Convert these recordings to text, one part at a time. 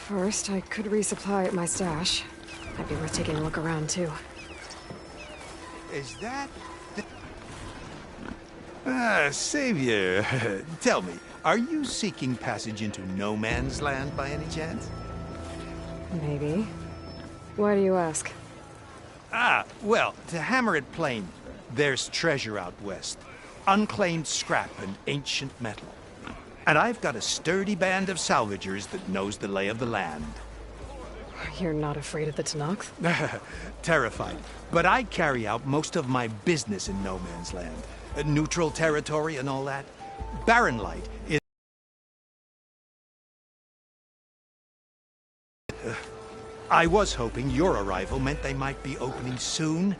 First, I could resupply at my stash. Might be worth taking a look around, too. Is that... Savior, tell me, are you seeking passage into no man's land by any chance? Maybe. Why do you ask? Well, to hammer it plain, there's treasure out west. Unclaimed scrap and ancient metal. And I've got a sturdy band of salvagers that knows the lay of the land. You're not afraid of the Tenakth? Terrified. But I carry out most of my business in no man's land. Neutral territory and all that. Barren Light is... I was hoping your arrival meant they might be opening soon.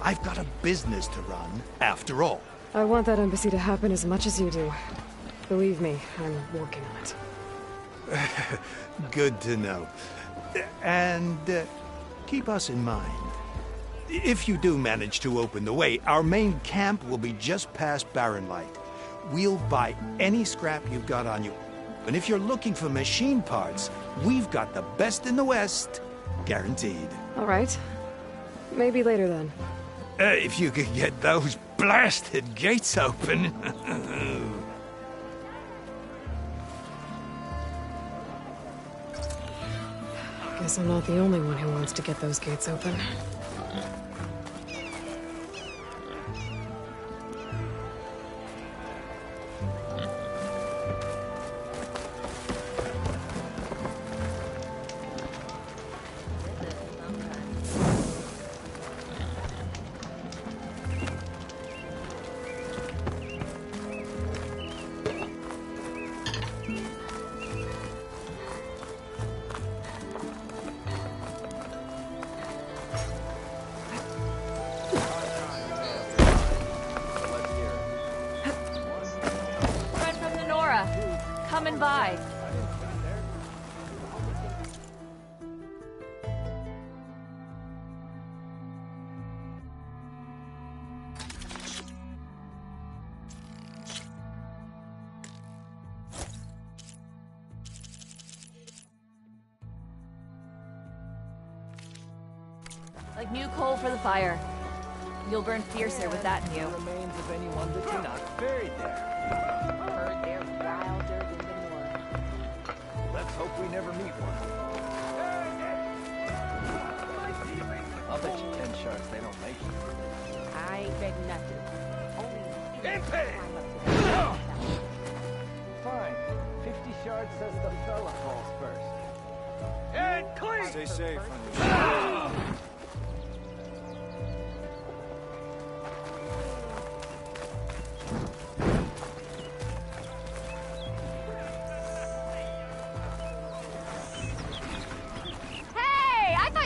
I've got a business to run, after all. I want that embassy to happen as much as you do. Believe me, I'm working on it. Good to know. And keep us in mind. If you do manage to open the way, our main camp will be just past Barren Light. We'll buy any scrap you've got on you. And if you're looking for machine parts, we've got the best in the West. Guaranteed. All right. Maybe later then. If you could get those blasted gates open. Guess I'm not the only one who wants to get those gates open. Coming by. Like new coal for the fire. You'll burn fiercer with that in you. Remains of anyone that you're not buried there. Heard they're wilder than the north. Let's hope we never meet one. I'll bet you 10 shards they don't make it. I ain't betting nothing. Fine. 50 shards says the fella falls first. And clean! Stay safe.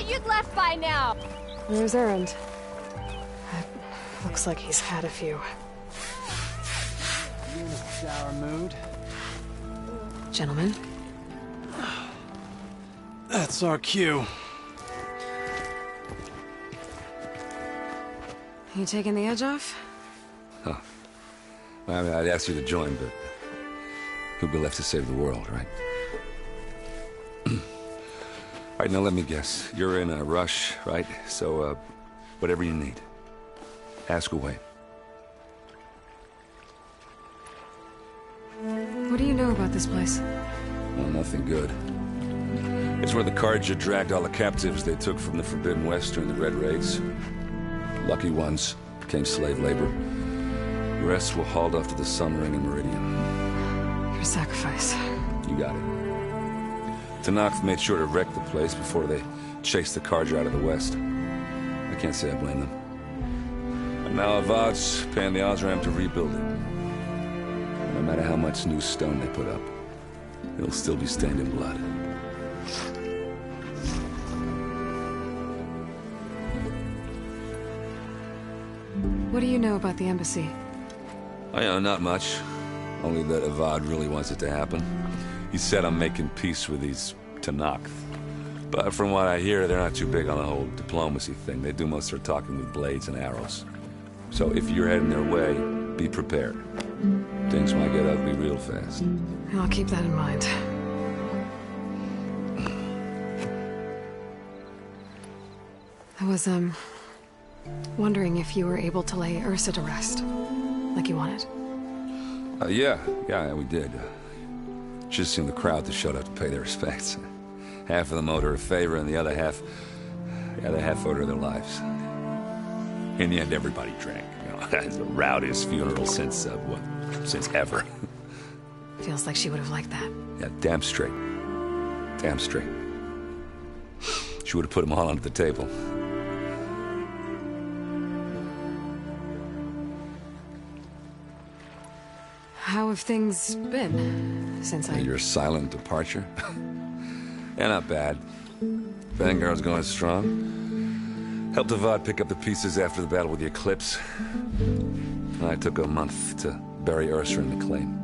You'd left by now. Where's Erend? Looks like he's had a few. You in a sour mood? Gentlemen? That's our cue. You taking the edge off? Huh. Well, I mean, I'd ask you to join, but who'd be left to save the world, right? All right, now let me guess. You're in a rush, right? So, whatever you need, ask away. What do you know about this place? Well, nothing good. It's where the Carja dragged all the captives they took from the Forbidden West during the Red Raids. Lucky ones became slave labor. The rest were hauled off to the Sun Ring and Meridian. Your sacrifice. You got it. Tenakth made sure to wreck the place before they chased the Carja out of the west. I can't say I blame them. And now Avad's paying the Osram to rebuild it. No matter how much new stone they put up, it'll still be stained in blood. What do you know about the embassy? I know not much. Only that Avad really wants it to happen. He said I'm making peace with these Tenakth. But from what I hear, they're not too big on the whole diplomacy thing. They do most of their talking with blades and arrows. So if you're heading their way, be prepared. Things might get ugly real fast. I'll keep that in mind. I was, wondering if you were able to lay Ursa to rest, like you wanted. Yeah, we did. Just seemed the crowd that showed up to pay their respects. Half of them owed her a favor, and the other half owed her their lives. In the end, everybody drank. You know, it's the rowdiest funeral since ever. Feels like she would have liked that. Yeah, damn straight. Damn straight. She would have put them all under the table. How have things been since Your silent departure? Yeah, not bad. Vanguard's going strong. Helped Avad pick up the pieces after the battle with the Eclipse. And I took a month to bury Ursa in the claim.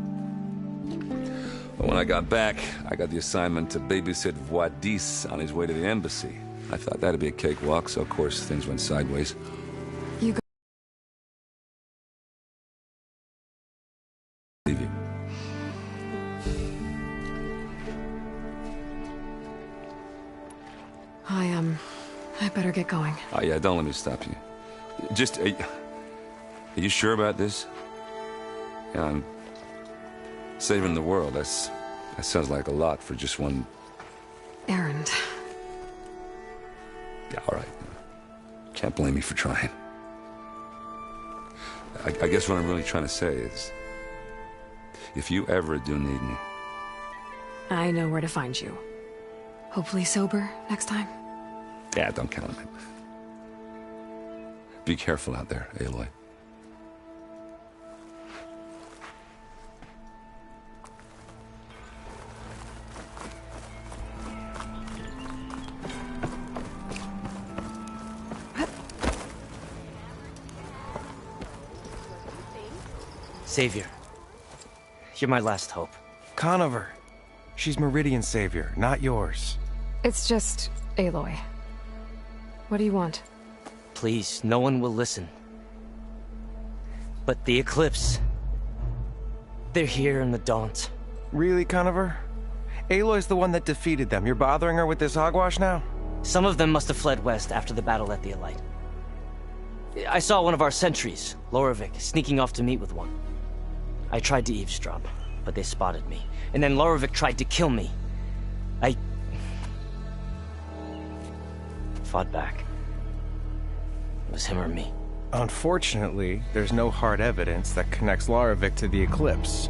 But when I got back, I got the assignment to babysit Voidis on his way to the embassy. I thought that'd be a cakewalk, so of course things went sideways. You got... Leave you. I better get going. Oh yeah, don't let me stop you. Just, are you sure about this? Yeah, I'm saving the world. That sounds like a lot for just one... Errand. Yeah, all right. Can't blame me for trying. I guess what I'm really trying to say is, if you ever do need me... I know where to find you. Hopefully sober next time. Yeah, don't count on it. Be careful out there, Aloy. Savior, you're my last hope. Conover. She's Meridian's savior, not yours. It's just Aloy. What do you want? Please, no one will listen. But the Eclipse... they're here in the Daunt. Really, Conover? Aloy's the one that defeated them. You're bothering her with this hogwash now? Some of them must have fled west after the battle at the Elite. I saw one of our sentries, Loravik, sneaking off to meet with one. I tried to eavesdrop, but they spotted me. And then Loravik tried to kill me. I fought back. It was him or me. Unfortunately, there's no hard evidence that connects Loravik to the Eclipse.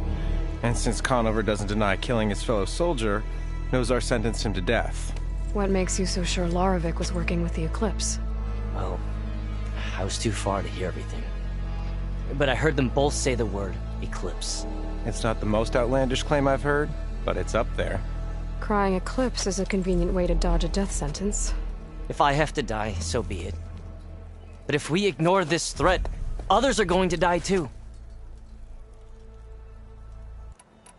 And since Conover doesn't deny killing his fellow soldier, Nozar sentenced him to death. What makes you so sure Loravik was working with the Eclipse? Well, I was too far to hear everything. But I heard them both say the word Eclipse. It's not the most outlandish claim I've heard, but it's up there. Crying Eclipse is a convenient way to dodge a death sentence. If I have to die, so be it. But if we ignore this threat, others are going to die too.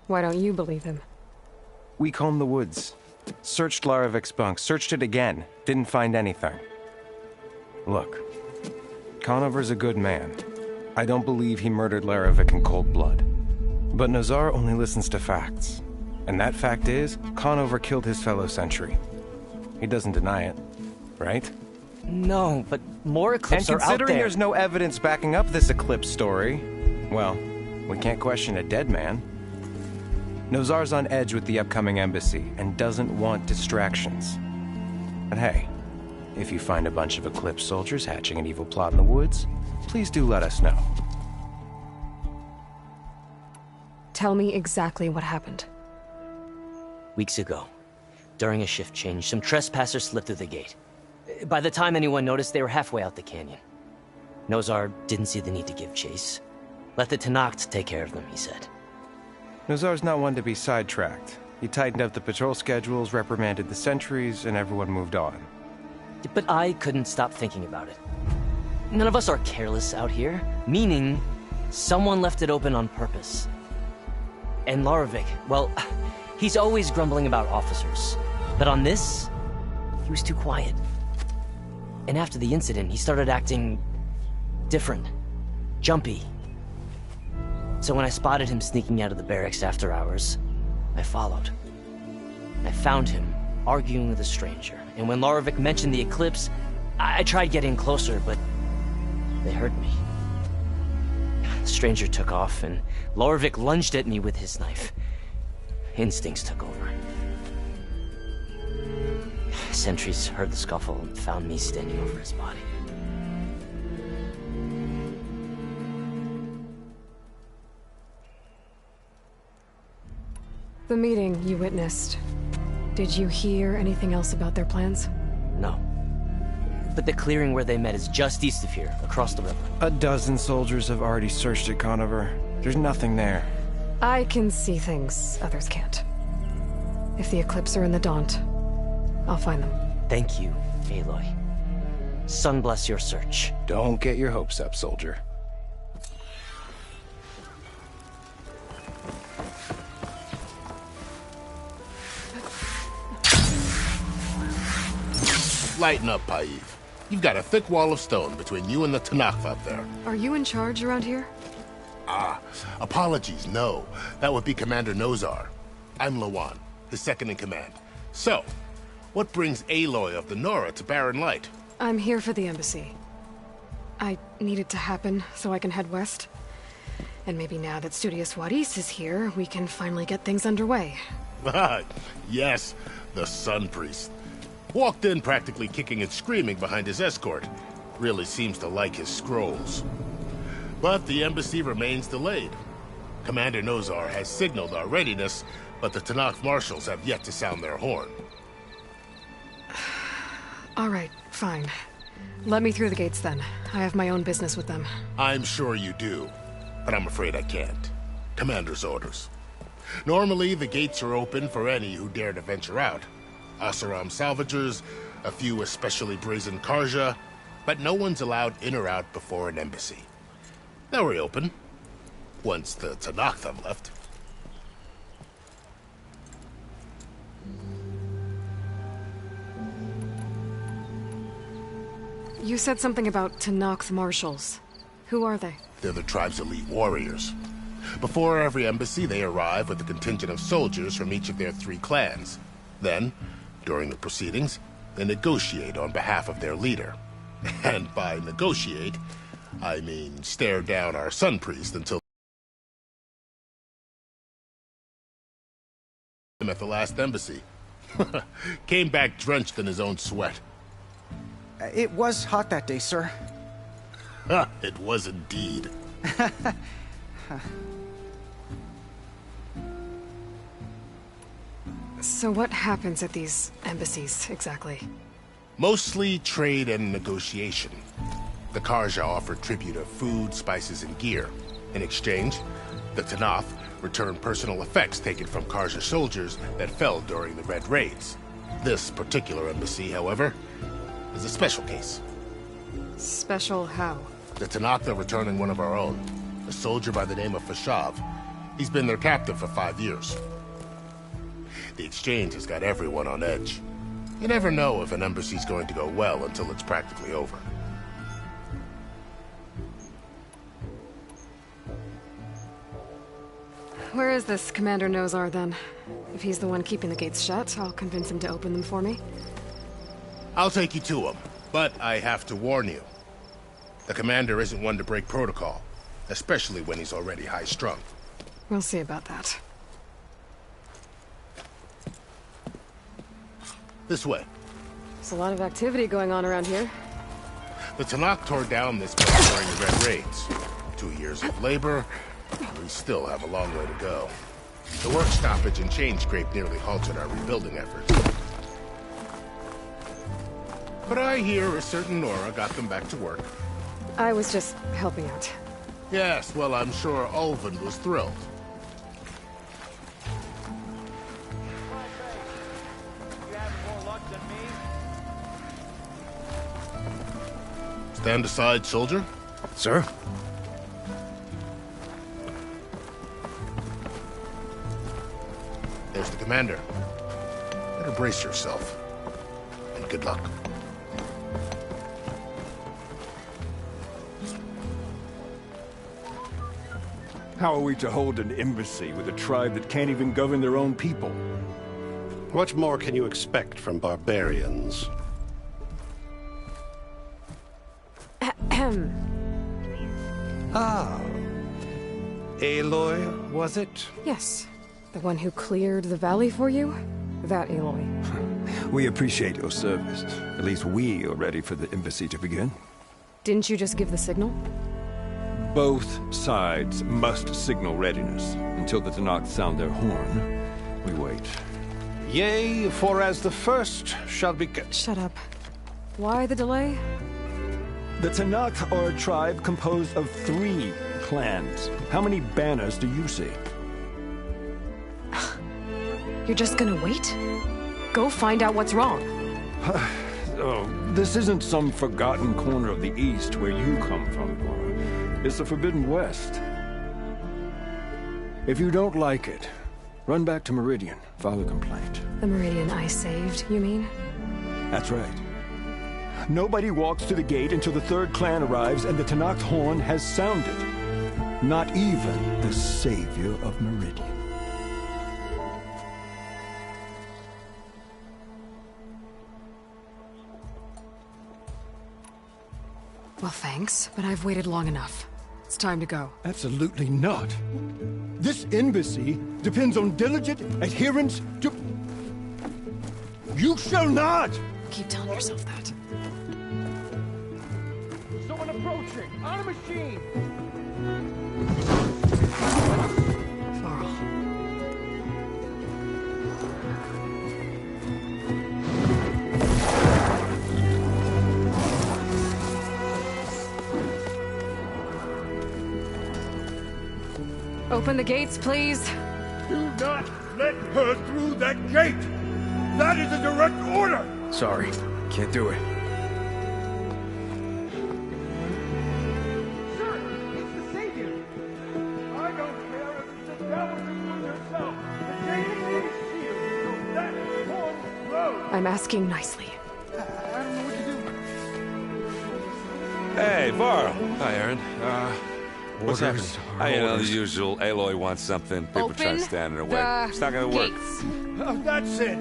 Why don't you believe him? We combed the woods. Searched Loravik's bunk, searched it again. Didn't find anything. Look, Conover's a good man. I don't believe he murdered Loravik in cold blood. But Nozar only listens to facts. And that fact is, Conover killed his fellow sentry. He doesn't deny it, right? No, but more Eclipse are out there. And considering there's no evidence backing up this Eclipse story, well, we can't question a dead man. Nozar's on edge with the upcoming embassy and doesn't want distractions. But hey, if you find a bunch of Eclipse soldiers hatching an evil plot in the woods, please do let us know. Tell me exactly what happened. Weeks ago, during a shift change, some trespassers slipped through the gate. By the time anyone noticed, they were halfway out the canyon. Nozar didn't see the need to give chase. Let the Tenakth take care of them, he said. Nozar's not one to be sidetracked. He tightened up the patrol schedules, reprimanded the sentries, and everyone moved on. But I couldn't stop thinking about it. None of us are careless out here, meaning someone left it open on purpose. And Loravik, well, he's always grumbling about officers. But on this, he was too quiet. And after the incident, he started acting different, jumpy. So when I spotted him sneaking out of the barracks after hours, I followed. I found him arguing with a stranger, and when Loravik mentioned the Eclipse, I tried getting closer, but they heard me. The stranger took off, and Lorvik lunged at me with his knife. Instincts took over. Sentries heard the scuffle and found me standing over his body. The meeting you witnessed. Did you hear anything else about their plans? No. But the clearing where they met is just east of here, across the river. A dozen soldiers have already searched at Conover. There's nothing there. I can see things others can't. If the Eclipse are in the Daunt, I'll find them. Thank you, Aloy. Sun bless your search. Don't get your hopes up, soldier. Lighten up, Paiv. You've got a thick wall of stone between you and the Tenakth up there. Are you in charge around here? Ah, apologies, no. That would be Commander Nozar. I'm Lawan, his second-in-command. So, what brings Aloy of the Nora to Barren Light? I'm here for the embassy. I need it to happen so I can head west. And maybe now that Studious Wadis is here, we can finally get things underway. Yes, the Sun Priest. Walked in practically kicking and screaming behind his escort. Really seems to like his scrolls. But the embassy remains delayed. Commander Nozar has signaled our readiness, but the Tenakth marshals have yet to sound their horn. All right, fine. Let me through the gates then. I have my own business with them. I'm sure you do, but I'm afraid I can't. Commander's orders. Normally, the gates are open for any who dare to venture out. Oseram salvagers, a few especially brazen Karja, but no one's allowed in or out before an embassy. They'll reopen, once the Tenakth have left. You said something about Tenakth marshals. Who are they? They're the tribe's elite warriors. Before every embassy, they arrive with a contingent of soldiers from each of their 3 clans. Then, during the proceedings, they negotiate on behalf of their leader. And by negotiate, I mean stare down our Sun Priest until him at the last embassy. Came back drenched in his own sweat. It was hot that day, sir. It was indeed. So what happens at these embassies, exactly? Mostly trade and negotiation. The Karja offer tribute of food, spices, and gear. In exchange, the Tenakth return personal effects taken from Karja soldiers that fell during the Red Raids. This particular embassy, however, is a special case. Special how? The Tenakth are returning one of our own, a soldier by the name of Fashav. He's been their captive for 5 years. The exchange has got everyone on edge. You never know if an embassy's going to go well until it's practically over. Where is this Commander Nozar, then? If he's the one keeping the gates shut, I'll convince him to open them for me. I'll take you to him, but I have to warn you. The commander isn't one to break protocol, especially when he's already high-strung. We'll see about that. This way. There's a lot of activity going on around here. The Tenakth tore down this place during the Red Raids. 2 years of labor, and we still have a long way to go. The work stoppage and chain scrape nearly halted our rebuilding efforts. But I hear a certain Nora got them back to work. I was just helping out. Yes, well, I'm sure Ulvund was thrilled. Stand aside, soldier. Sir? There's the commander. Better brace yourself. And good luck. How are we to hold an embassy with a tribe that can't even govern their own people? What more can you expect from barbarians? him. Ah. Aloy, was it? Yes. The one who cleared the valley for you? That Aloy. We appreciate your service. At least we are ready for the embassy to begin. Didn't you just give the signal? Both sides must signal readiness. Until the Tenakth sound their horn, we wait. Yea, for as the first shall be... Shut up. Why the delay? The Tenakth are a tribe composed of 3 clans. How many banners do you see? You're just gonna wait? Go find out what's wrong. Oh, this isn't some forgotten corner of the East where you come from, Cora. It's the Forbidden West. If you don't like it, run back to Meridian, file a complaint. The Meridian I saved, you mean? That's right. Nobody walks to the gate until the 3rd clan arrives and the Tenakth horn has sounded. Not even the savior of Meridian. Well, thanks, but I've waited long enough. It's time to go. Absolutely not. This embassy depends on diligent adherence to... You shall not! Keep telling yourself that. Someone approaching! On a machine! Varl. Open the gates, please. Do not let her through that gate! That is a direct order! Sorry, can't do it. Sir, it's the savior! I don't care if it's the devil who herself. The gate is sealed, so that horn blows! I'm asking nicely. I don't know what to do. Hey, Varl. Hi, Aaron. What's happening? You know, the usual. Aloy wants something. People try to stand in her way. It's not gonna work. Oh, that's it!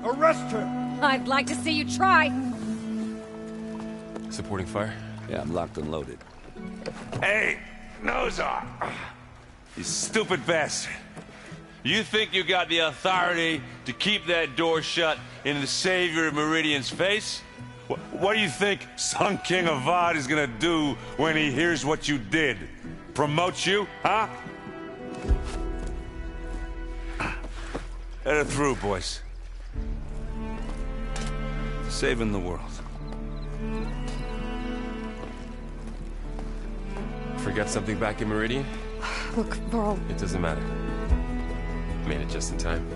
Arrest her! I'd like to see you try. Supporting fire? Yeah, I'm locked and loaded. Hey, Nozar! You stupid bastard. You think you got the authority to keep that door shut in the savior of Meridian's face? What do you think Sun King Avad is gonna do when he hears what you did? Promote you, huh? Let her through, boys. Saving the world. Forget something back in Meridian? Look, Varl. It doesn't matter. Made it just in time.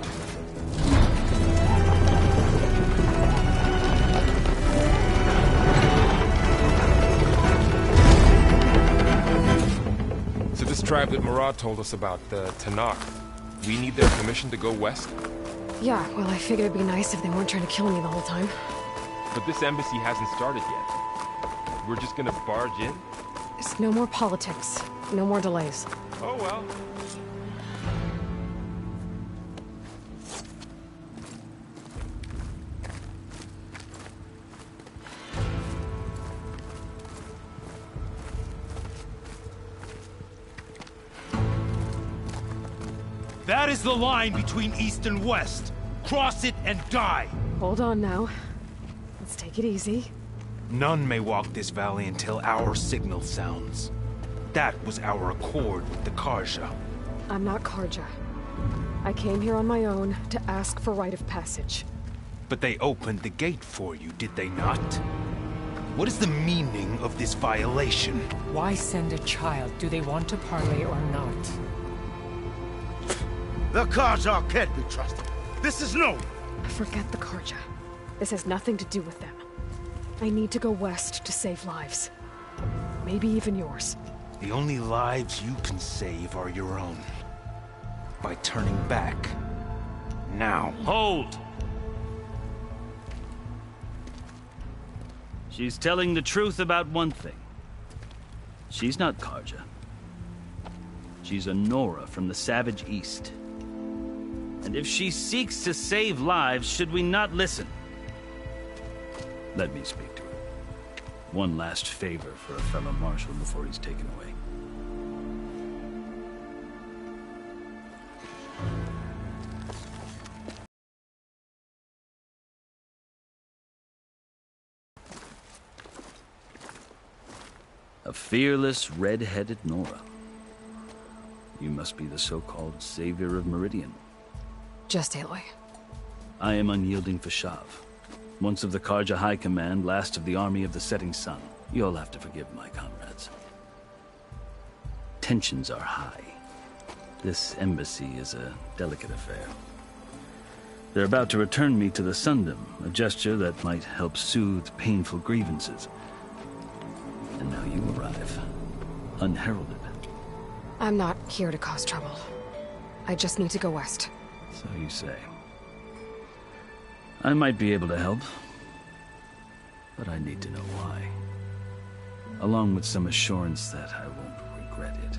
So this tribe that Murad told us about, the Tenakth, we need their permission to go west? Yeah, well, I figured it'd be nice if they weren't trying to kill me the whole time. But this embassy hasn't started yet. We're just gonna barge in? There's no more politics. No more delays. Oh well. That is the line between East and West. Cross it and die. Hold on now. Let's take it easy. None may walk this valley until our signal sounds. That was our accord with the Carja. I'm not Carja. I came here on my own to ask for rite of passage. But they opened the gate for you, did they not? What is the meaning of this violation? Why send a child? Do they want to parley or not? The Carja can't be trusted. This is no... Forget the Carja. This has nothing to do with them. I need to go west to save lives. Maybe even yours. The only lives you can save are your own. By turning back. Now. Hold! She's telling the truth about one thing. She's not Carja. She's a Nora from the Savage East. And if she seeks to save lives, should we not listen? Let me speak to her. One last favor for a fellow marshal before he's taken away. A fearless, red-headed Nora. You must be the so-called savior of Meridian. Just Aloy. I am Unyielding Fashav, once of the Karja High Command, last of the Army of the Setting Sun. You'll have to forgive my comrades. Tensions are high. This embassy is a delicate affair. They're about to return me to the Sundom, a gesture that might help soothe painful grievances. And now you arrive, unheralded. I'm not here to cause trouble. I just need to go west. So you say. I might be able to help, but I need to know why. Along with some assurance that I won't regret it.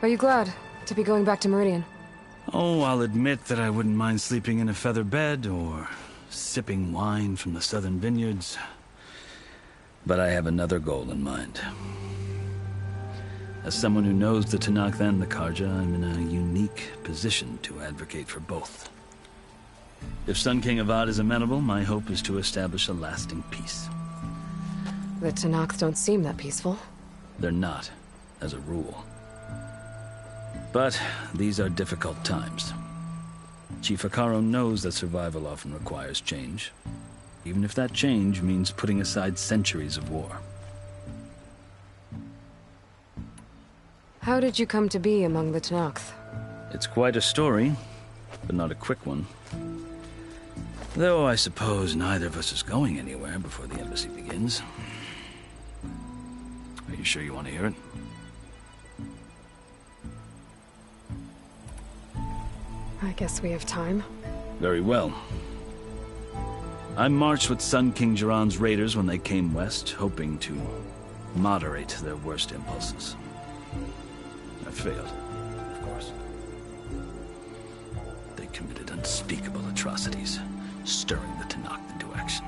Are you glad to be going back to Meridian? Oh, I'll admit that I wouldn't mind sleeping in a feather bed or sipping wine from the southern vineyards. But I have another goal in mind. As someone who knows the Tenakth and the Karja, I'm in a unique position to advocate for both. If Sun King Avad is amenable, my hope is to establish a lasting peace. The Tenakth don't seem that peaceful. They're not, as a rule. But these are difficult times. Chief Hekarro knows that survival often requires change, even if that change means putting aside centuries of war. How did you come to be among the Tenakth? It's quite a story, but not a quick one. Though I suppose neither of us is going anywhere before the embassy begins. Are you sure you want to hear it? I guess we have time. Very well. I marched with Sun King Jiran's raiders when they came west, hoping to moderate their worst impulses. I failed, of course. They committed unspeakable atrocities, stirring the Tenakth into action.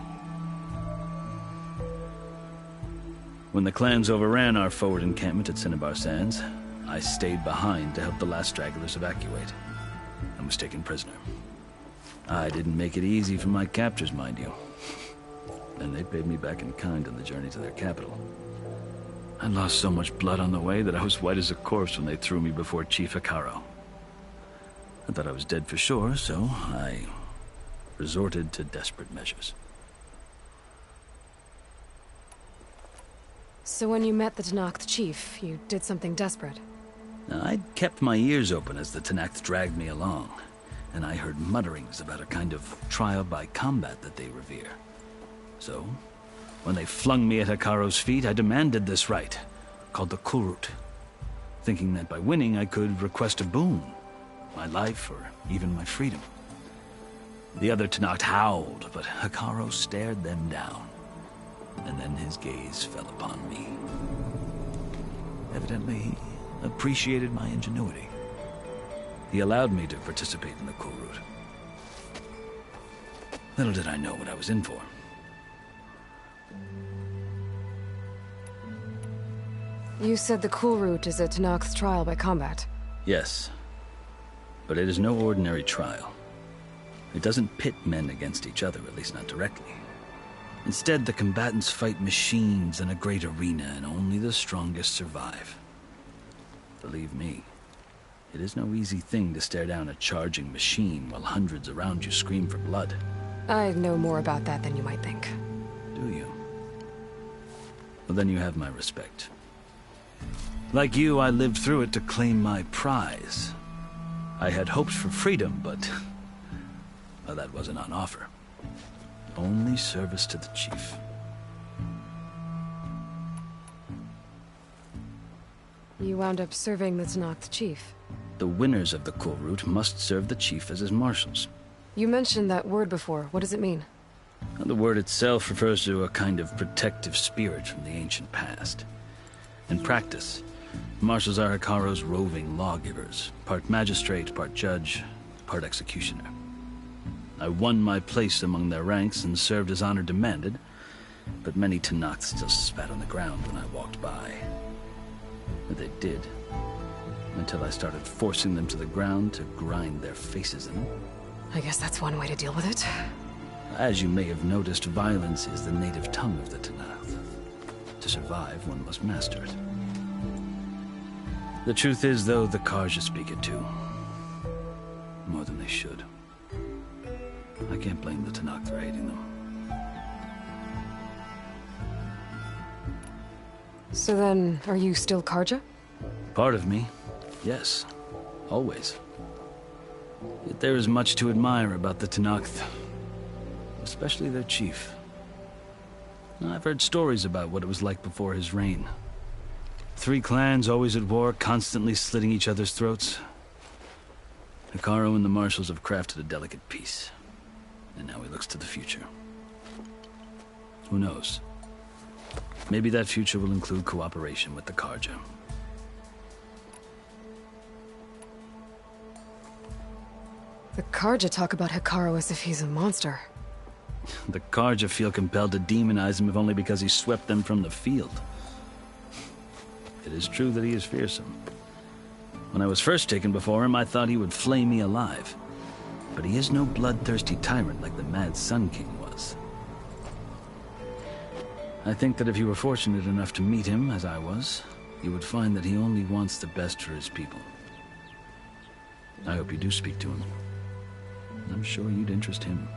When the clans overran our forward encampment at Cinnabar Sands, I stayed behind to help the last stragglers evacuate, and was taken prisoner. I didn't make it easy for my captors, mind you. And they paid me back in kind on the journey to their capital. I lost so much blood on the way that I was white as a corpse when they threw me before Chief Hekarro. I thought I was dead for sure, so I resorted to desperate measures. So when you met the Tenakth chief, you did something desperate? I'd kept my ears open as the Tenakth dragged me along, and I heard mutterings about a kind of trial by combat that they revere. So, when they flung me at Hekarro's feet, I demanded this right, called the Kulrut, thinking that by winning I could request a boon, my life or even my freedom. The other Tenakth howled, but Hekarro stared them down, and then his gaze fell upon me. Evidently, he appreciated my ingenuity. He allowed me to participate in the Kulrut. Little did I know what I was in for. You said the Kulrut is a Tenakth's trial by combat. Yes, but it is no ordinary trial. It doesn't pit men against each other, at least not directly. Instead, the combatants fight machines in a great arena, and only the strongest survive. Believe me, it is no easy thing to stare down a charging machine while hundreds around you scream for blood. I know more about that than you might think. Do you? Well, then you have my respect. Like you, I lived through it to claim my prize. I had hoped for freedom, but well, that wasn't on offer. Only service to the chief. You wound up serving the Tenakth chief. The winners of the Kulrut must serve the chief as his marshals. You mentioned that word before. What does it mean? The word itself refers to a kind of protective spirit from the ancient past. In practice, Marshals are Hekarro's roving lawgivers, part magistrate, part judge, part executioner. I won my place among their ranks and served as honor demanded, but many Tenakth still spat on the ground when I walked by. But they did, until I started forcing them to the ground to grind their faces in. I guess that's one way to deal with it. As you may have noticed, violence is the native tongue of the Tenakth. To survive, one must master it. The truth is, though, the Carja speak it too. More than they should. I can't blame the Tenakth for hating them. So then, are you still Carja? Part of me, yes. Always. Yet there is much to admire about the Tenakth. Especially their chief. I've heard stories about what it was like before his reign. 3 clans always at war, constantly slitting each other's throats. Hekarro and the Marshals have crafted a delicate peace. And now he looks to the future. Who knows? Maybe that future will include cooperation with the Carja. The Carja talk about Hekarro as if he's a monster. The Carja feel compelled to demonize him if only because he swept them from the field. It is true that he is fearsome. When I was first taken before him, I thought he would flay me alive. But he is no bloodthirsty tyrant like the Mad Sun King was. I think that if you were fortunate enough to meet him, as I was, you would find that he only wants the best for his people. I hope you do speak to him. I'm sure you'd interest him.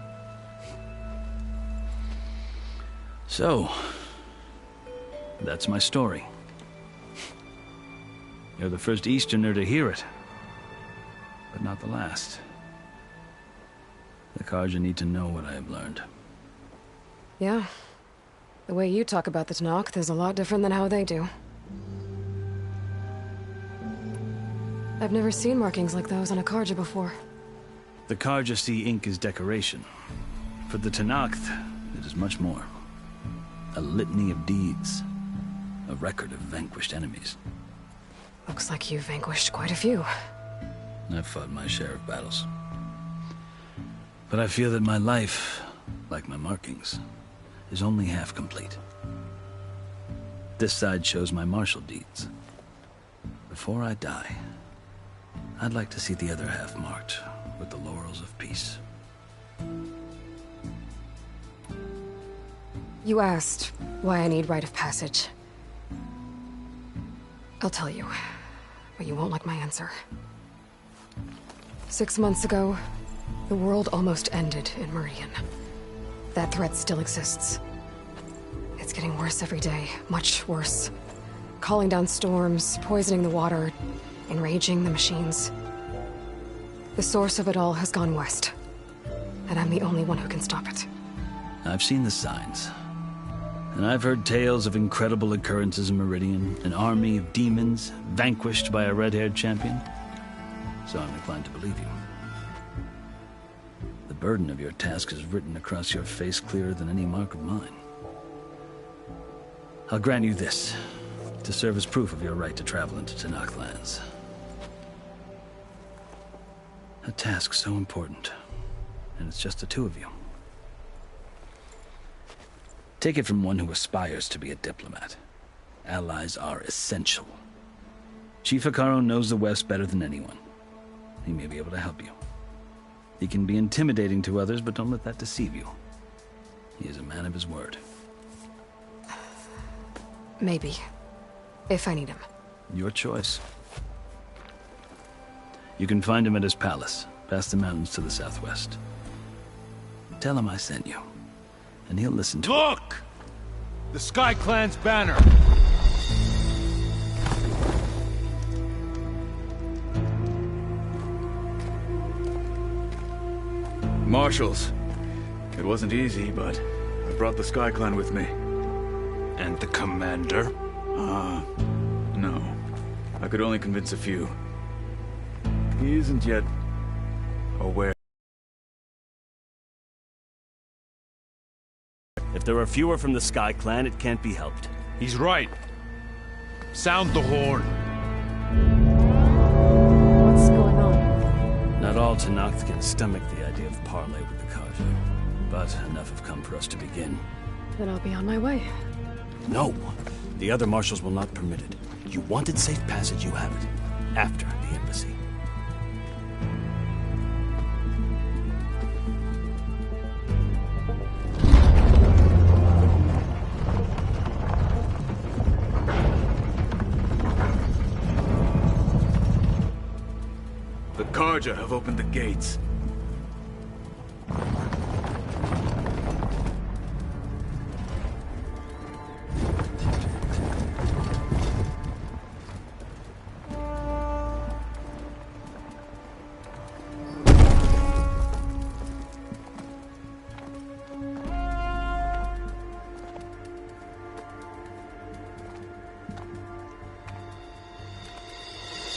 So, that's my story. You're the first Easterner to hear it, but not the last. The Carja need to know what I have learned. Yeah. The way you talk about the Tenakth is a lot different than how they do. I've never seen markings like those on a Carja before. The Carja see ink as decoration. For the Tenakth, it is much more. A litany of deeds. A record of vanquished enemies. Looks like you've vanquished quite a few. I've fought my share of battles. But I feel that my life, like my markings, is only half complete. This side shows my martial deeds. Before I die, I'd like to see the other half marked with the laurels of peace. You asked why I need rite of passage. I'll tell you, but you won't like my answer. 6 months ago, the world almost ended in Meridian. That threat still exists. It's getting worse every day, much worse. Calling down storms, poisoning the water, enraging the machines. The source of it all has gone west, and I'm the only one who can stop it. I've seen the signs. And I've heard tales of incredible occurrences in Meridian, an army of demons vanquished by a red-haired champion. So I'm inclined to believe you. The burden of your task is written across your face clearer than any mark of mine. I'll grant you this, to serve as proof of your right to travel into Tenakth lands. A task so important, and it's just the 2 of you. Take it from one who aspires to be a diplomat. Allies are essential. Chief Hekarro knows the West better than anyone. He may be able to help you. He can be intimidating to others, but don't let that deceive you. He is a man of his word. Maybe. If I need him. Your choice. You can find him at his palace, past the mountains to the southwest. Tell him I sent you, and he'll listen to Look! The Sky Clan's banner! Marshals. It wasn't easy, but I brought the Sky Clan with me. And the commander? No. I could only convince a few. He isn't yet aware. If there are fewer from the Sky Clan, it can't be helped. He's right. Sound the horn. Not all Tenakth can stomach the idea of parley with the Carja, but enough have come for us to begin. Then I'll be on my way. No! The other marshals will not permit it. You wanted safe passage, you have it. After the embassy. The Carja have opened the gates.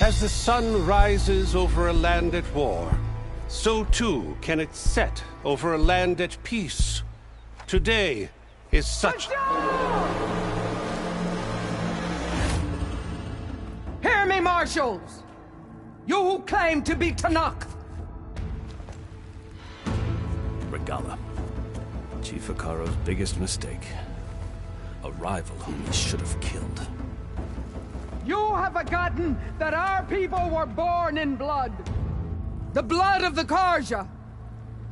As the sun rises over a land at war, so too can it set over a land at peace. Today is such... Hear me, marshals! You who claim to be Tenakth! Regalla. Chief Hekarro's biggest mistake. A rival whom he should have killed. You have forgotten that our people were born in blood. The blood of the Carja.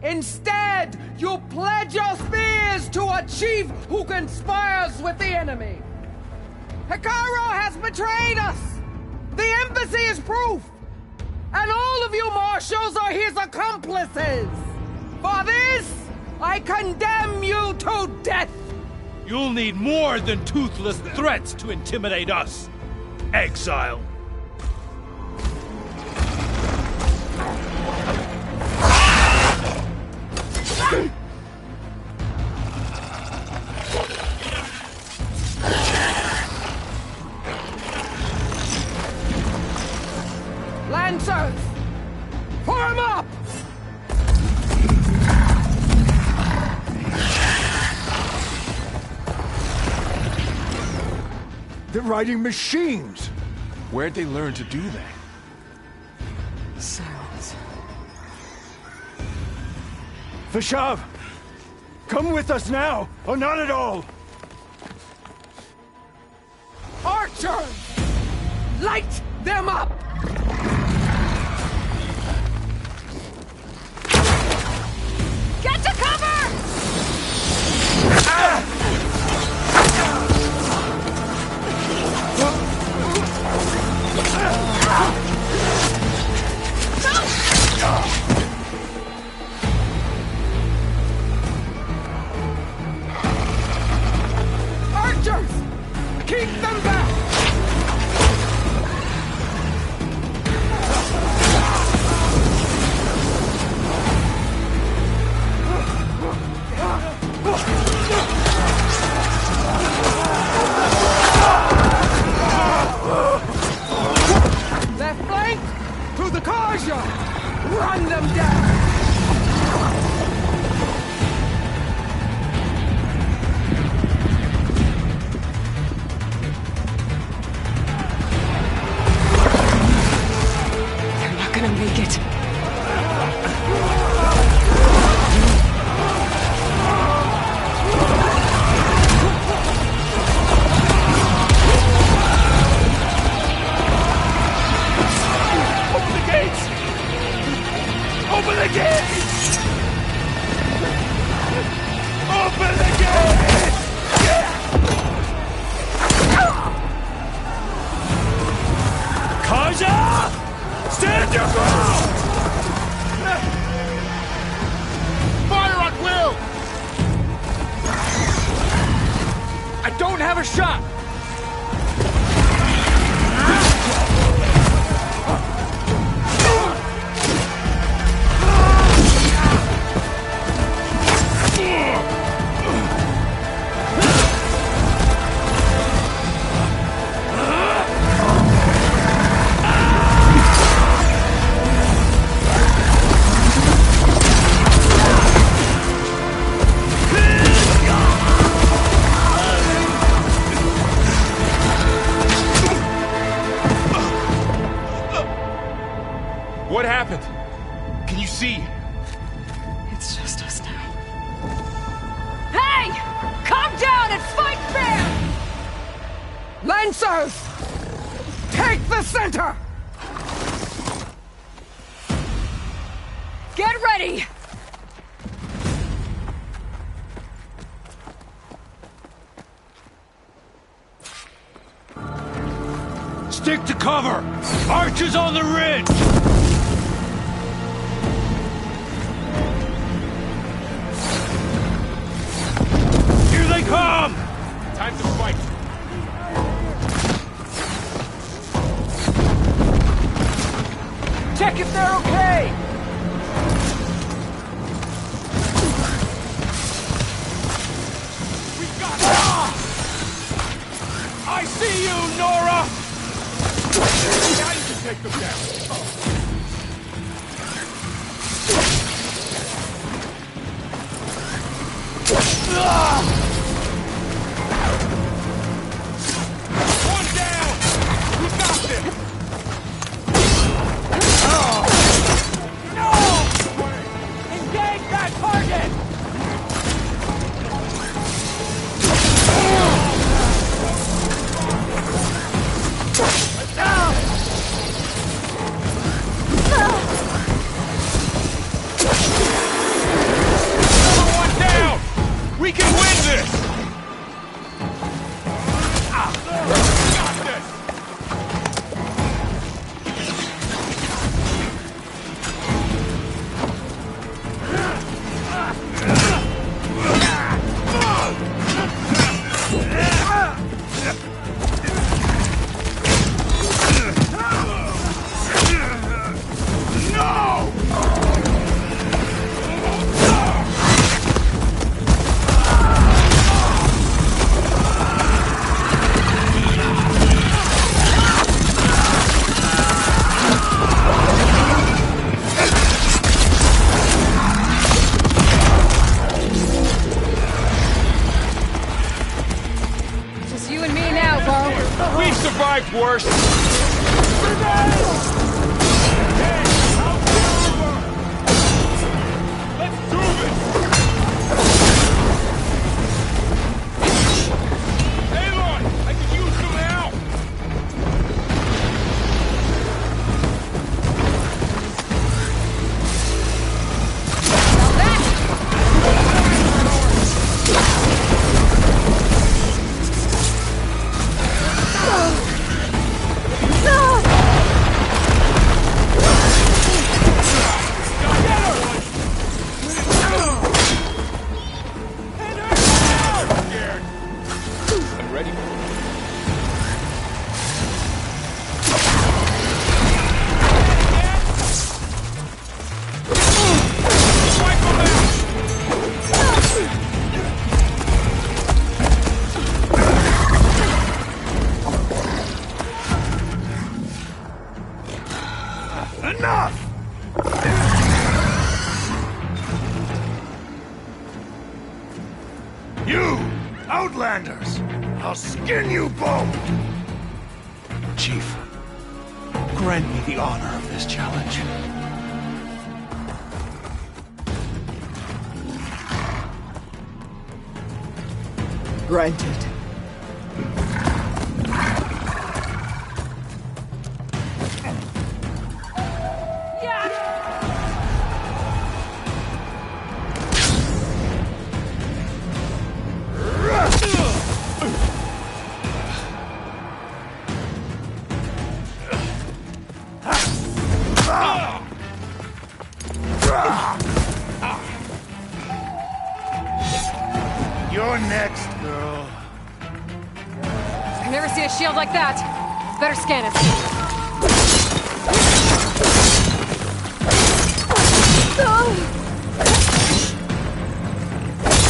Instead, you pledge your spears to a chief who conspires with the enemy. Hekarro has betrayed us. The embassy is proof. And all of you marshals are his accomplices. For this, I condemn you to death. You'll need more than toothless threats to intimidate us. Exile. Lancers, form up! They're riding machines! Where'd they learn to do that? Silence. Vashav! Come with us now, or not at all! Archers! Light them up! Get to cover! Archers! Keep them back! Left flank! To the Carja! Run them down! They're not gonna make it. Open the gates! Open the gates! Carja! Stand your ground! Fire at will! I don't have a shot! see. It's just us now. Hey! Calm down and fight fair! Lancers! Take the center! Get ready! Stick to cover! Archers on the ridge! Here they come! Time to fight! Check if they're okay! We got I see you, Nora! Now you can take them down. One down! We got this! No! Engage that target! We can win this! Got this! We've survived worse! Let's do this! Aloy! I could use some help! Enough! You! Outlanders! I'll skin you both! Chief, grant me the honor of this challenge. Granted. You're next, girl. I've never seen a shield like that. Better scan it.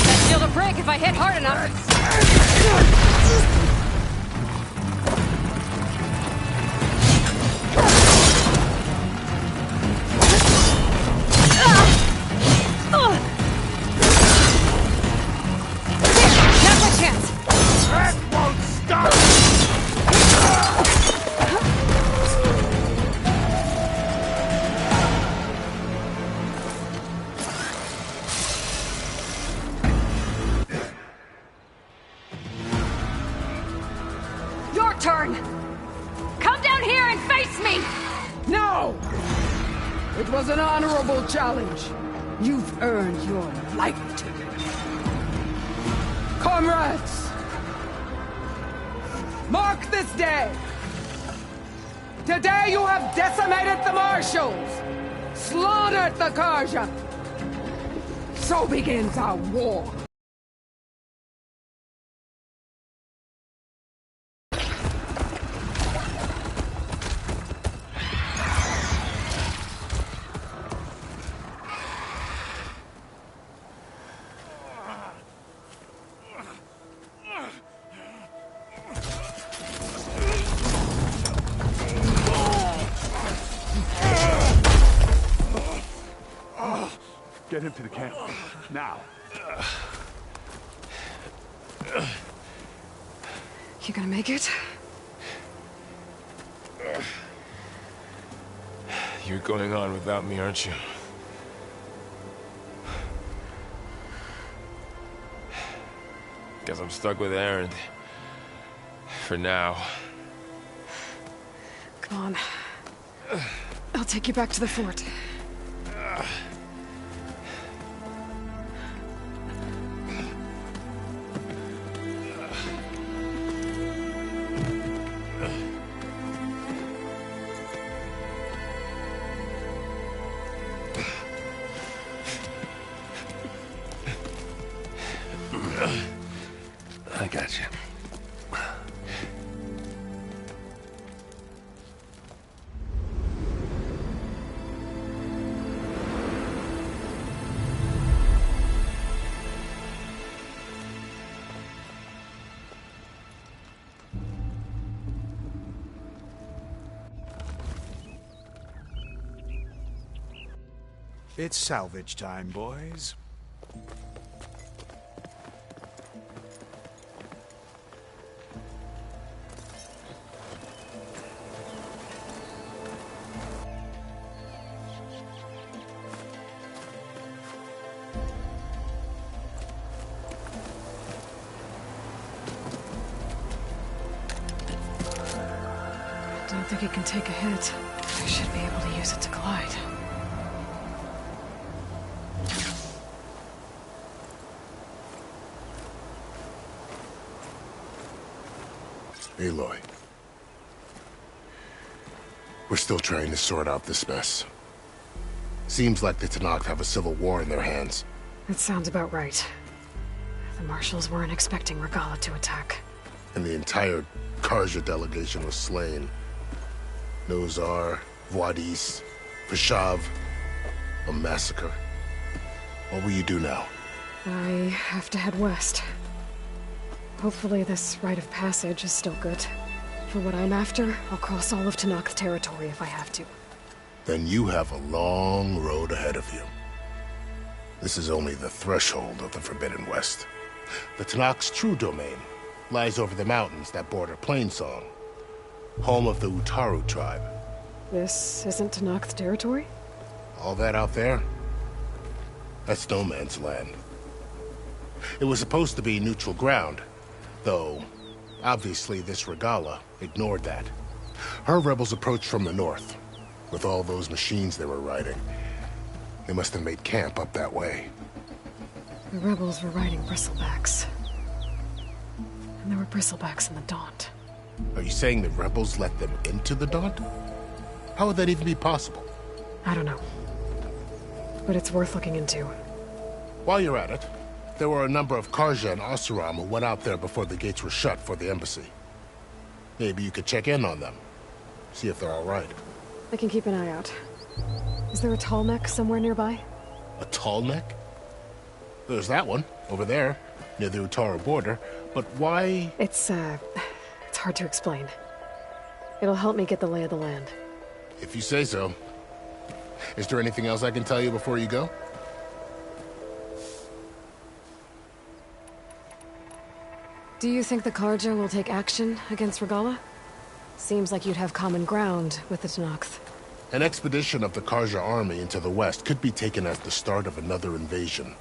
That shield will break if I hit hard enough. turn! Come down here and face me! No! It was an honorable challenge. You've earned your life to me. Comrades! Mark this day! Today you have decimated the Marshals! Slaughtered the Carja! So begins our war! Get him to the camp. Now. You gonna make it? You're going on without me, aren't you? Guess I'm stuck with Erend. For now. Come on. I'll take you back to the fort. I got you. It's salvage time, boys. Don't think it can take a hit. I should be able to use it to glide. Aloy. We're still trying to sort out this mess. Seems like the Tenakth have a civil war in their hands. That sounds about right. The Marshals weren't expecting Regalla to attack. And the entire Carja delegation was slain. Nozar, Vuadis, Fashav, a massacre. What will you do now? I have to head west. Hopefully this rite of passage is still good. For what I'm after, I'll cross all of Tenakth territory if I have to. Then you have a long road ahead of you. This is only the threshold of the Forbidden West. The Tenakth's true domain lies over the mountains that border Plainsong, home of the Utaru tribe. This isn't Tenakth territory? All that out there? That's no man's land. It was supposed to be neutral ground, though obviously this Regalla ignored that. Her rebels approached from the north, with all those machines they were riding. They must have made camp up that way. The rebels were riding bristlebacks. And there were bristlebacks in the Daunt. Are you saying the rebels let them into the Daunt? How would that even be possible? I don't know. But it's worth looking into. While you're at it, there were a number of Carja and Oseram who went out there before the gates were shut for the embassy. Maybe you could check in on them. See if they're all right. I can keep an eye out. Is there a tall neck somewhere nearby? A tall neck? There's that one, over there, near the Utaru border. But why? It's hard to explain. It'll help me get the lay of the land. If you say so. Is there anything else I can tell you before you go? Do you think the Carja will take action against Regalla? Seems like you'd have common ground with the Tenakth. An expedition of the Carja army into the west could be taken as the start of another invasion.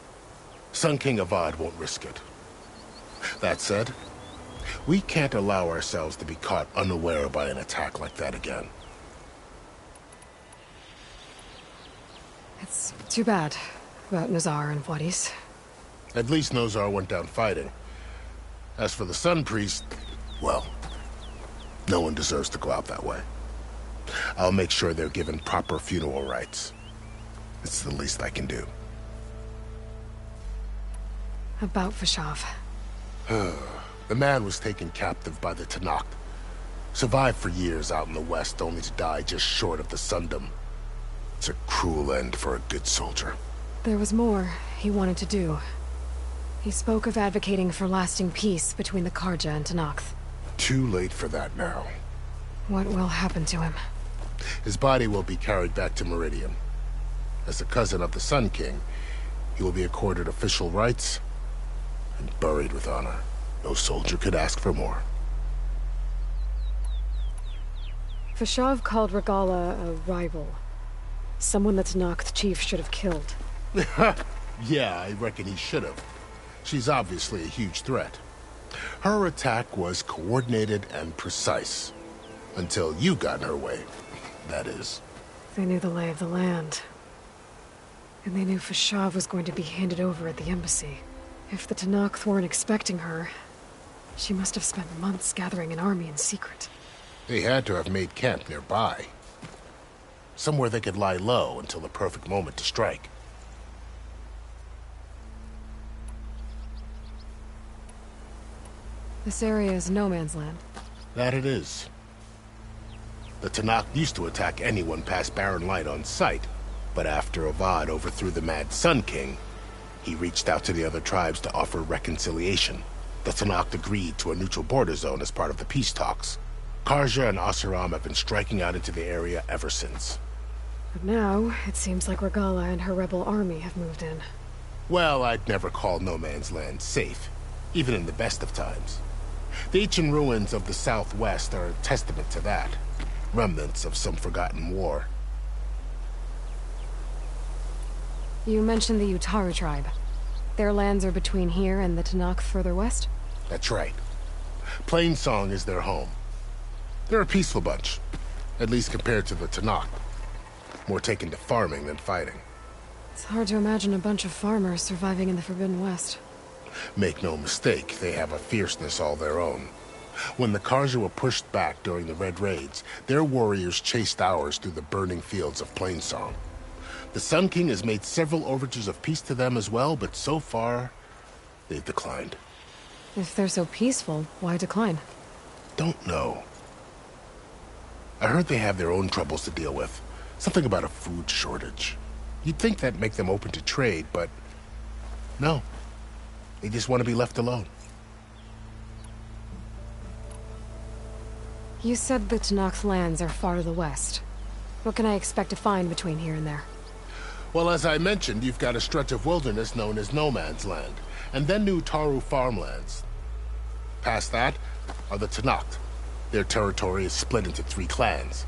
Sun King Avad won't risk it. That said, We can't allow ourselves to be caught unaware by an attack like that again. It's too bad about Nazar and Wadis. At least Nozar went down fighting. As for the Sun Priest, well, no one deserves to go out that way. I'll make sure they're given proper funeral rites. It's the least I can do. About Fashav. The man was taken captive by the Tenakth. Survived for years out in the west, only to die just short of the Sundom. It's a cruel end for a good soldier. There was more he wanted to do. He spoke of advocating for lasting peace between the Carja and Tenakth. Too late for that now. What will happen to him? His body will be carried back to Meridian. As a cousin of the Sun King, he will be accorded official rights and buried with honor. No soldier could ask for more. Fashav called Regalla a rival. Someone the Tenakth chief should have killed. Yeah, I reckon he should have. She's obviously a huge threat. Her attack was coordinated and precise. Until you got in her way, that is. They knew the lay of the land. And they knew Fashav was going to be handed over at the embassy. If the Tenakth weren't expecting her, she must have spent months gathering an army in secret. They had to have made camp nearby. Somewhere they could lie low until the perfect moment to strike. This area is no man's land. That it is. The Tenakth used to attack anyone past Barren Light on sight, but after Avad overthrew the Mad Sun King, he reached out to the other tribes to offer reconciliation. The Tenakth agreed to a neutral border zone as part of the peace talks. Carja and Oseram have been striking out into the area ever since. But now, it seems like Regalla and her rebel army have moved in. Well, I'd never call no man's land safe, even in the best of times. The ancient ruins of the southwest are a testament to that. Remnants of some forgotten war. You mentioned the Utaru tribe. Their lands are between here and the Tenakth further west? That's right. Plainsong is their home. They're a peaceful bunch, at least compared to the Tenakth. More taken to farming than fighting. It's hard to imagine a bunch of farmers surviving in the Forbidden West. Make no mistake, they have a fierceness all their own. When the Carja were pushed back during the Red Raids, their warriors chased ours through the burning fields of Plainsong. The Sun King has made several overtures of peace to them as well, but so far, they've declined. If they're so peaceful, why decline? Don't know. I heard they have their own troubles to deal with. Something about a food shortage. You'd think that'd make them open to trade, but no. They just want to be left alone. You said the Tenakth lands are far to the west. What can I expect to find between here and there? Well, as I mentioned, you've got a stretch of wilderness known as No Man's Land, and then New Taru farmlands. Past that are the Tenakth. Their territory is split into 3 clans: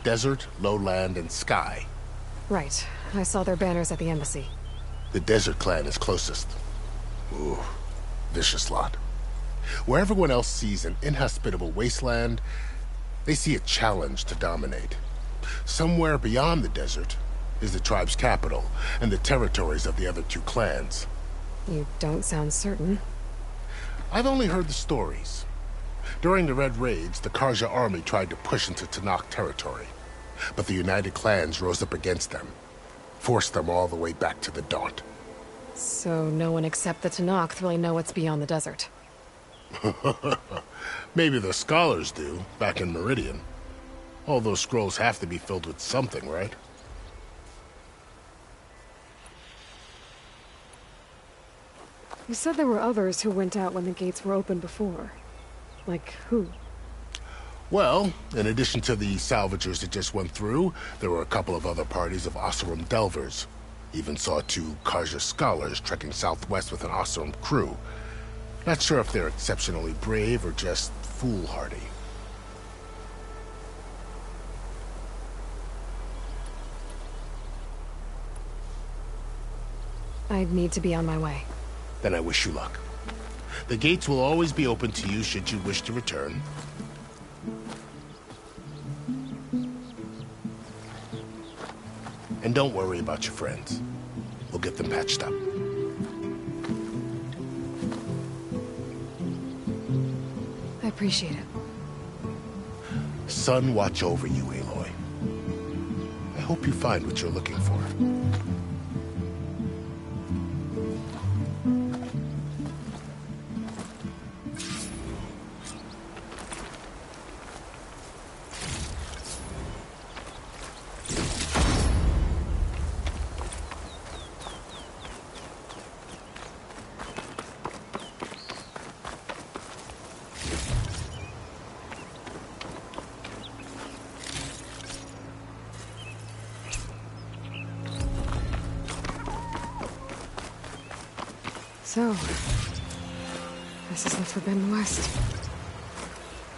Desert, Lowland, and Sky. Right. I saw their banners at the embassy. The Desert clan is closest. Ooh, vicious lot. Where everyone else sees an inhospitable wasteland, they see a challenge to dominate. Somewhere beyond the desert is the tribe's capital, and the territories of the other 2 clans. You don't sound certain. I've only heard the stories. During the Red Raids, the Carja army tried to push into Tenakth territory, but the United Clans rose up against them, forced them all the way back to the Daunt. So no one except the Tenakth really know what's beyond the desert. Maybe the scholars do, back in Meridian. All those scrolls have to be filled with something, right? You said there were others who went out when the gates were open before. Like who? Well, in addition to the salvagers that just went through, there were a couple of other parties of Oseram delvers. Even saw 2 Carja scholars trekking southwest with an Oseram crew. Not sure if they're exceptionally brave or just foolhardy. I'd need to be on my way. Then I wish you luck. The gates will always be open to you should you wish to return. And don't worry about your friends. We'll get them patched up. I appreciate it. Sun watch over you, Aloy. I hope you find what you're looking for. So, this is the Forbidden West.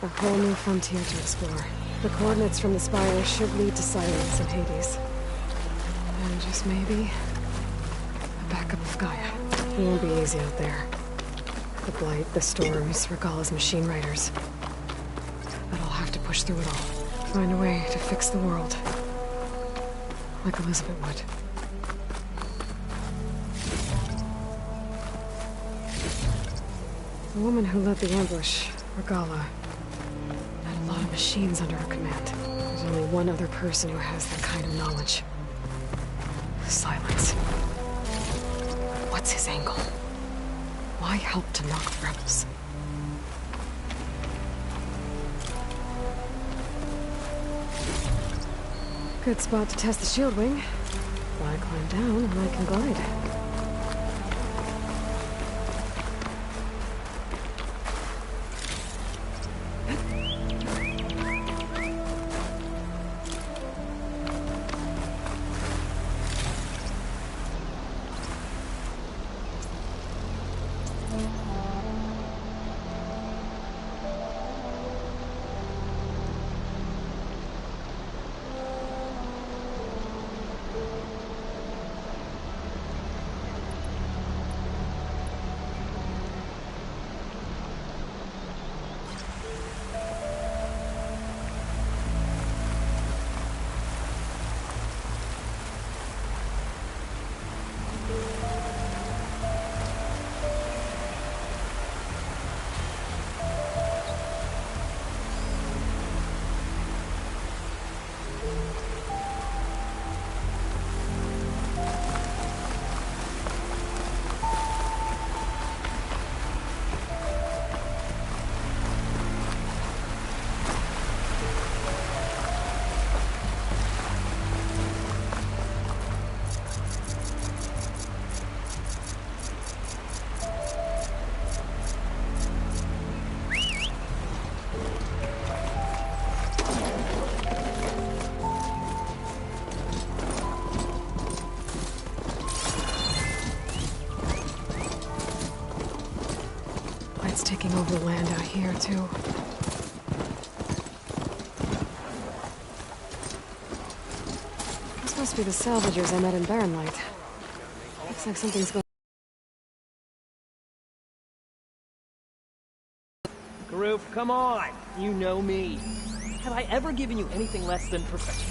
A whole new frontier to explore. The coordinates from the spire should lead to Silence and Hades. And just maybe, a backup of Gaia. It won't be easy out there. The Blight, the Storms, Regalla's machine riders. But I'll have to push through it all. Find a way to fix the world. Like Elizabeth would. The woman who led the ambush, Regalla, had a lot of machines under her command. There's only one other person who has that kind of knowledge. Silence. What's his angle? Why help to knock the rebels? Good spot to test the shield wing. Why climb down when I can glide? Taking over the land out here, too. This must be the salvagers I met in Barren Light. Looks like something's going. Karoof, come on! You know me. Have I ever given you anything less than perfection?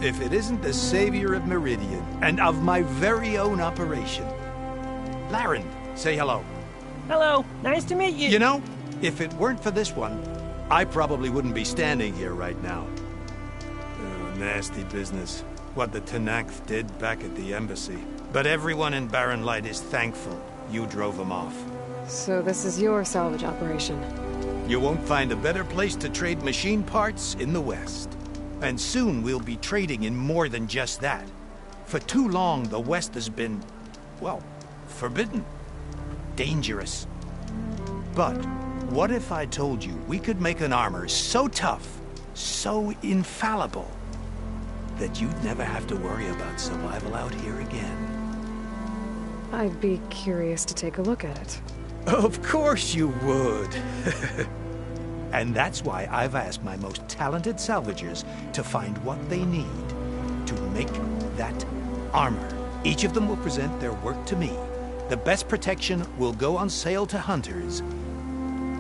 If it isn't the savior of Meridian, and of my very own operation. Laren, say hello. Hello, nice to meet you. You know, if it weren't for this one, I probably wouldn't be standing here right now. Oh, nasty business. What the Tenakth did back at the embassy. But everyone in Barren Light is thankful you drove them off. So this is your salvage operation? You won't find a better place to trade machine parts in the West. And soon we'll be trading in more than just that. For too long, the West has been, well, forbidden. Dangerous. But what if I told you we could make an armor so tough, so infallible, that you'd never have to worry about survival out here again? I'd be curious to take a look at it. Of course you would. And that's why I've asked my most talented salvagers to find what they need to make that armor. Each of them will present their work to me. The best protection will go on sale to hunters,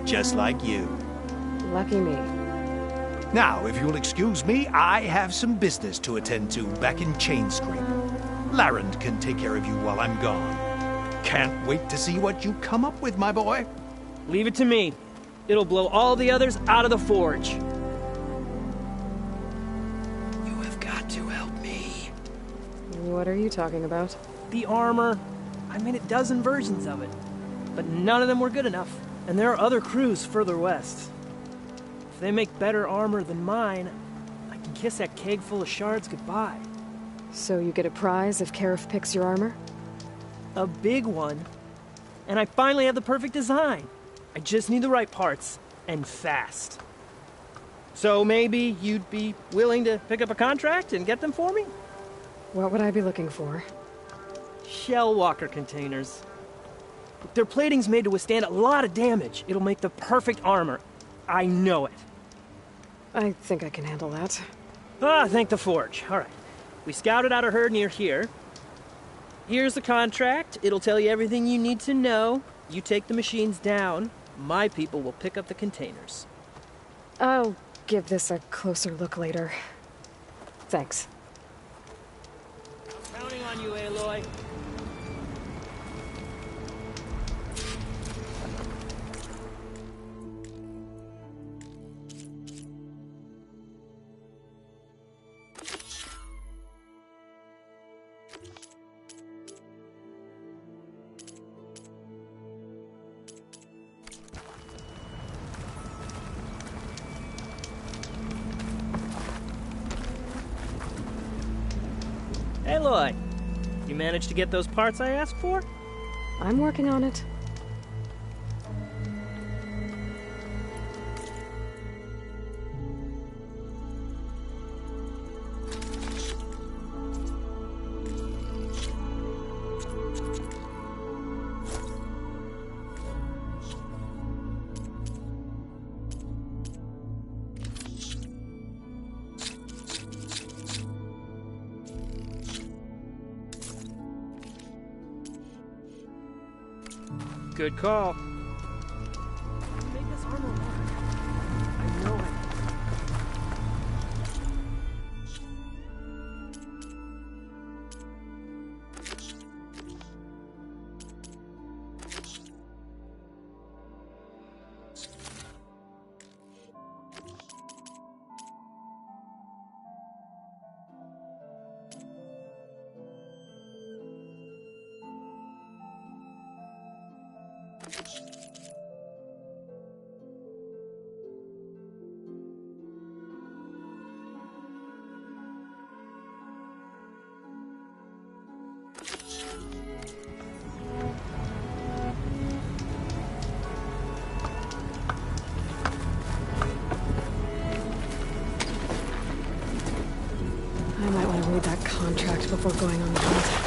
just like you. Lucky me. Now, if you'll excuse me, I have some business to attend to back in Chainscrape. Larend can take care of you while I'm gone. Can't wait to see what you come up with, my boy. Leave it to me. It'll blow all the others out of the forge. You have got to help me. What are you talking about? The armor. I made a dozen versions of it, but none of them were good enough. And there are other crews further west. If they make better armor than mine, I can kiss that keg full of shards goodbye. So you get a prize if Karif picks your armor? A big one. And I finally have the perfect design. I just need the right parts, and fast. So maybe you'd be willing to pick up a contract and get them for me? What would I be looking for? Shell walker containers. Their plating's made to withstand a lot of damage. It'll make the perfect armor. I know it. I think I can handle that. Ah, thank the forge. All right. We scouted out a herd near here. Here's the contract. It'll tell you everything you need to know. You take the machines down. My people will pick up the containers. I'll give this a closer look later. Thanks. Counting on you, Aloy. Aloy, you managed to get those parts I asked for? I'm working on it. Good call. Make this armor work. I know it. I might want to read that contract before going on the hunt.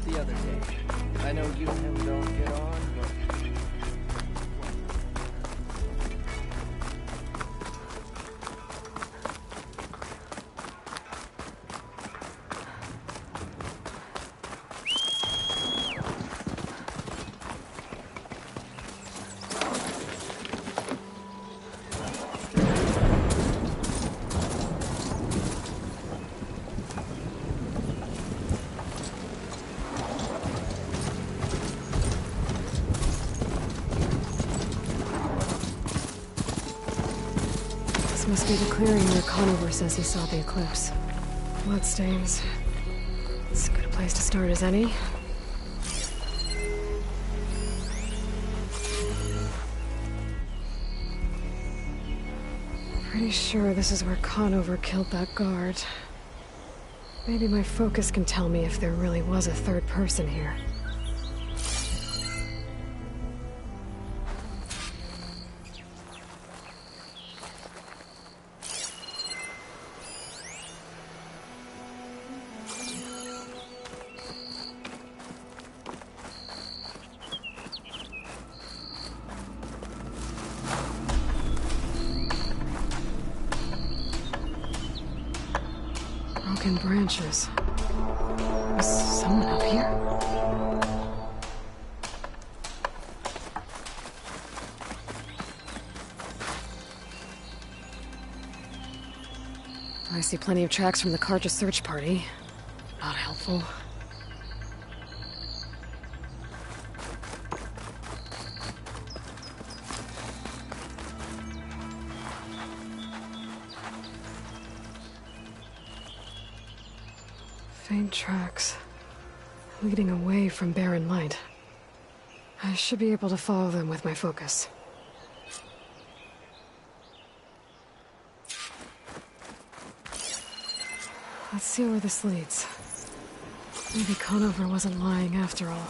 The other day. I know you and him don't get on, but... This must be the clearing where Conover says he saw the eclipse. Bloodstains. It's as good a place to start as any. Pretty sure this is where Conover killed that guard. Maybe my focus can tell me if there really was a third person here. Broken branches. Is someone up here? I see plenty of tracks from the Carja search party. Not helpful. Faint tracks, leading away from Barren Light. I should be able to follow them with my focus. Let's see where this leads. Maybe Conover wasn't lying after all.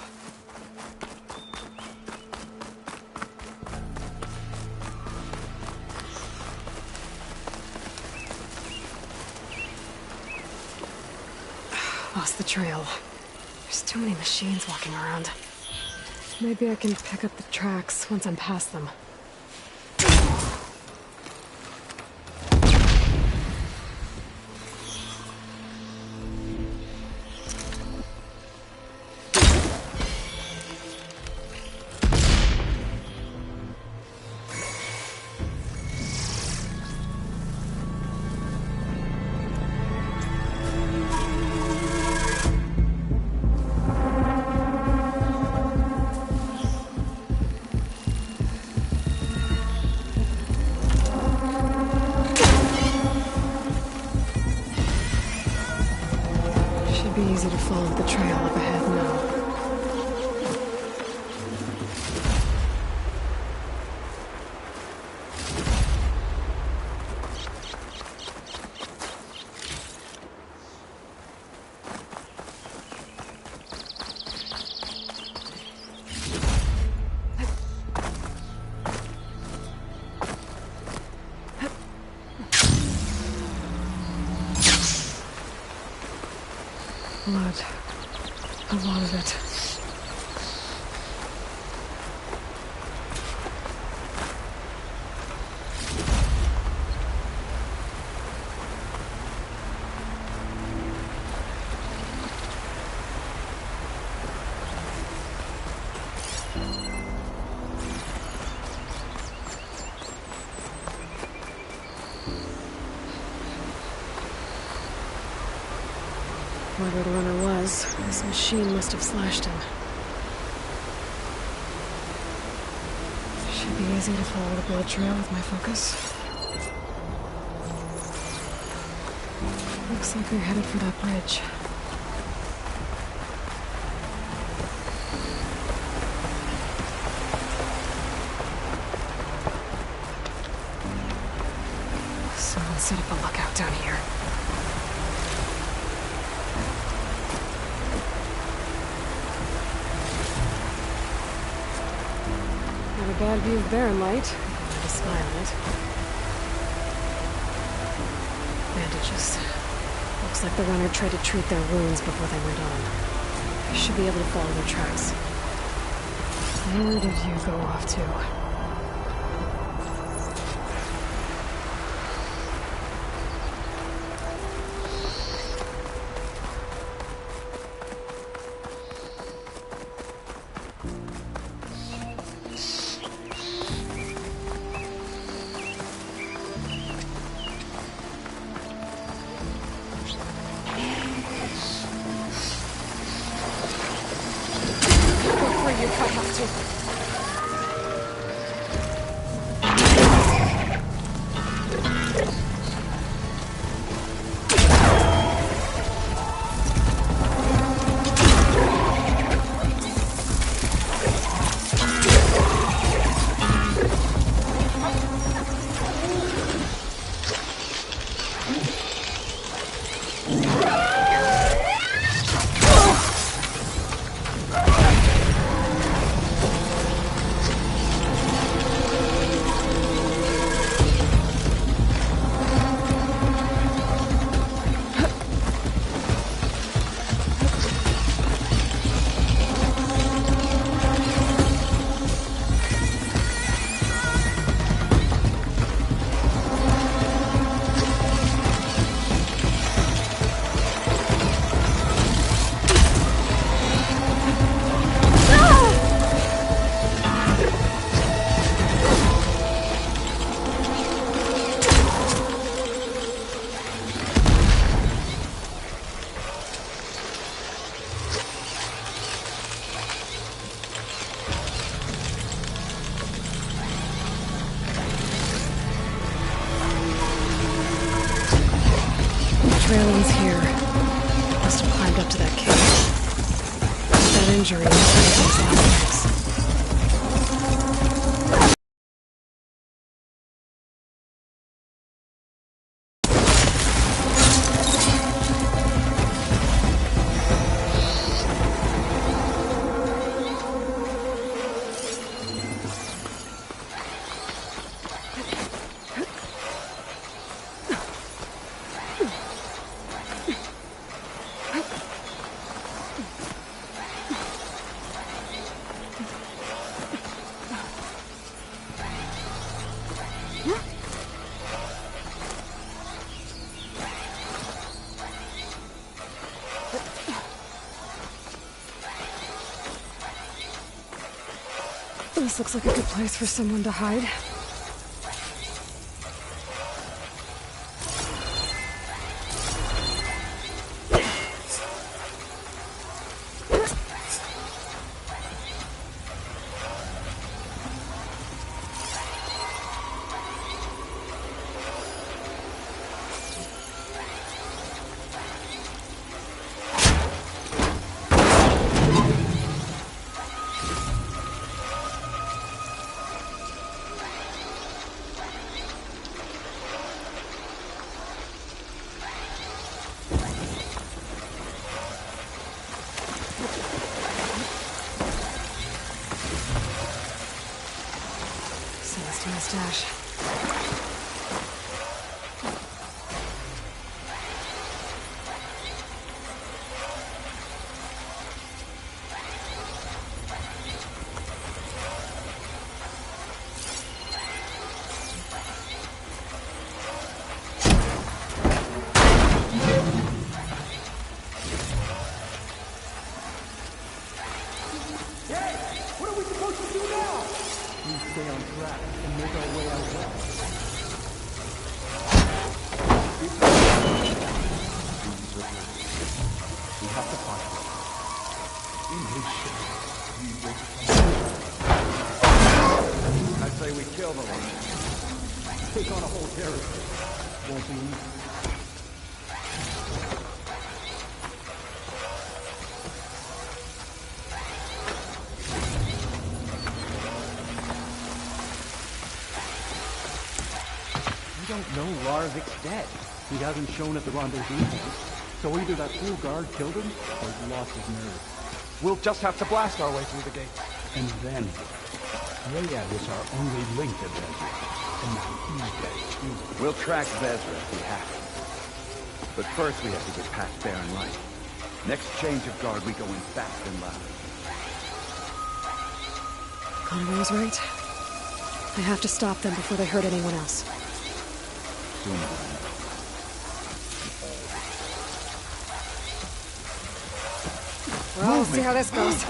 Lost the trail. There's too many machines walking around. Maybe I can pick up the tracks once I'm past them. Easy to follow the trail up ahead now. Blood. A lot of it. Whoever the runner was, this machine must have slashed him. Should be easy to follow the blood trail with my focus. Looks like they're headed for that bridge. Someone set up a lookout down here. Bad view of Barren Light. Not a spy on it. Bandages. Looks like the runner tried to treat their wounds before they went on. I should be able to follow their tracks. Where did you go off to? Trailing's here. Must have climbed up to that cage. That injury must have his last legs. This looks like a good place for someone to hide. Mustache. Take on a whole territory. Won't be easy. We don't know Laravic's dead. He hasn't shown at the rendezvous point. So either that fool guard killed him, or he lost his nerve. We'll just have to blast our way through the gate. And then, Rayad was our only link to Vezra. And now he's dead too. We'll track Vezra if we have to. But first we have to get past Barren Light. Next change of guard, we go in fast and loud. Conover was right. I have to stop them before they hurt anyone else. Well, we'll see how this goes.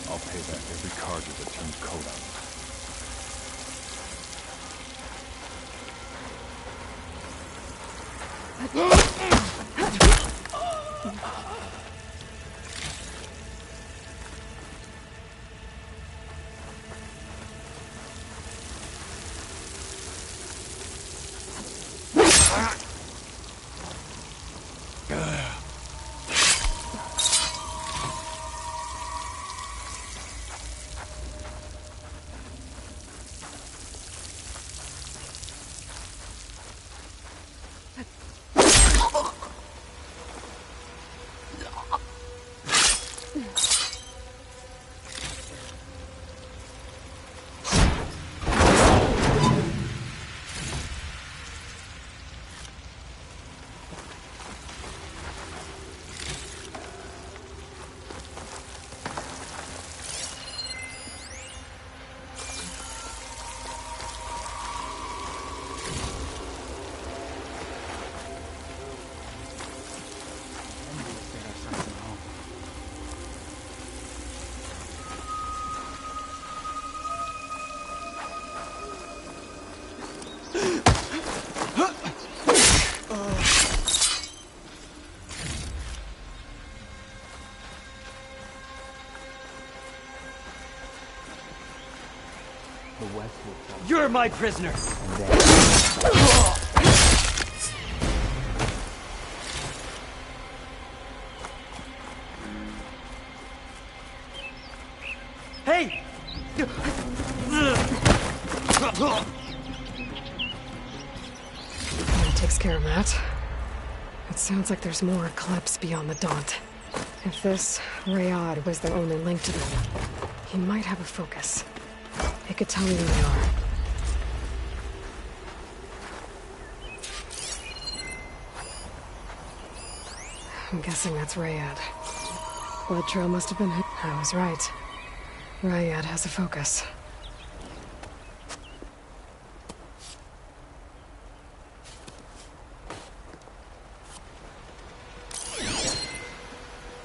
I'll pay back every Carja that turns coat on us. The West will fall. You're my prisoner! Hey! That takes care of that. It sounds like there's more Eclipse beyond the Daunt. If this Rayad was their only link to them, he might have a focus. It could tell me who they are. I'm guessing that's Rayad. Blood trail must have been hit. I was right. Rayad has a focus.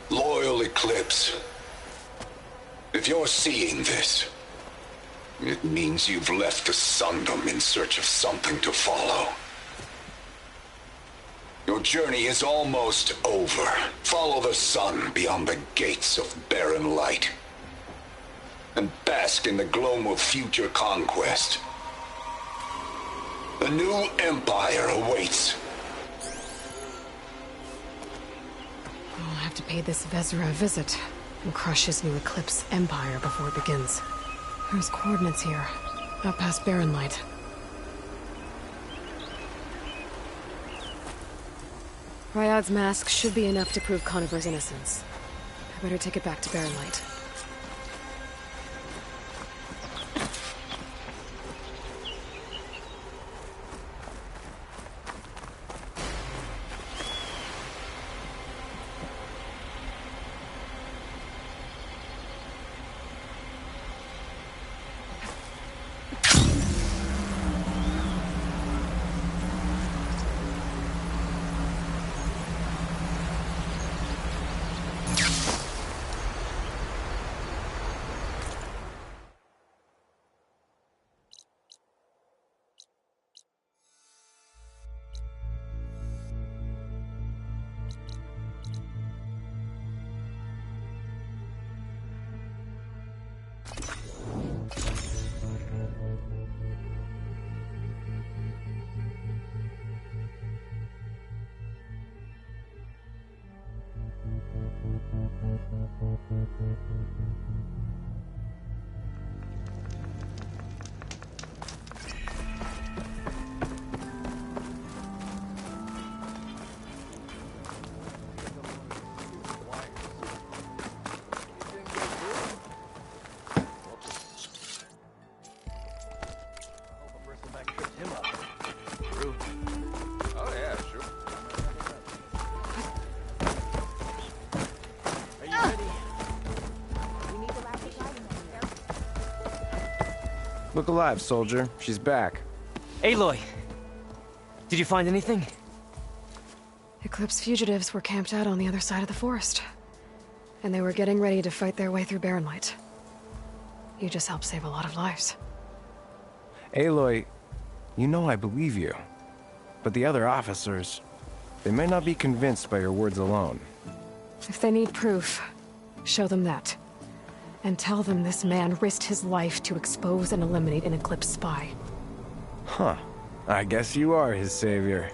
Loyal Eclipse. If you're seeing this, it means you've left the Sundom in search of something to follow. Your journey is almost over. Follow the sun beyond the gates of barren light, and bask in the gloom of future conquest. A new empire awaits. I'll have to pay this Vezra a visit and crush his new Eclipse empire before it begins. There's coordinates here, up past Barren Light. Ryad's mask should be enough to prove Conover's innocence. I better take it back to Barren Light. Look alive, soldier. She's back. Aloy! Did you find anything? Eclipse fugitives were camped out on the other side of the forest. And they were getting ready to fight their way through Barren Light. You just helped save a lot of lives. Aloy, you know I believe you. But the other officers, they may not be convinced by your words alone. If they need proof, show them that. And tell them this man risked his life to expose and eliminate an Eclipse spy. Huh. I guess you are his savior.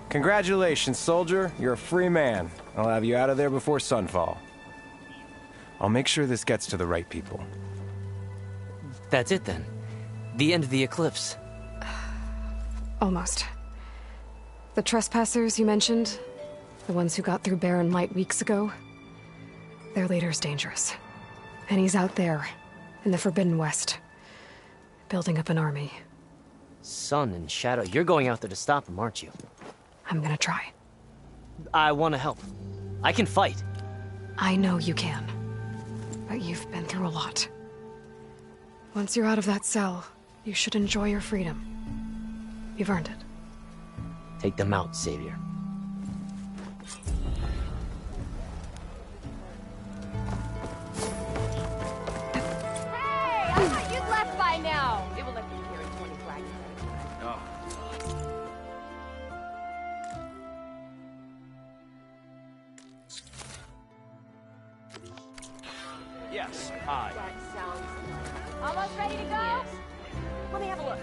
Congratulations, soldier. You're a free man. I'll have you out of there before sunfall. I'll make sure this gets to the right people. That's it then. The end of the Eclipse. Almost. The trespassers you mentioned, the ones who got through Barren Light weeks ago, their leader's dangerous. And he's out there, in the Forbidden West, building up an army. Sun and Shadow, you're going out there to stop him, aren't you? I'm gonna try. I want to help. I can fight. I know you can. But you've been through a lot. Once you're out of that cell, you should enjoy your freedom. You've earned it. Take them out, Savior. Hey, I thought you'd left by now. It will let you carry 20 flags. Yes, I. That sounds almost ready to go. Let me have a look.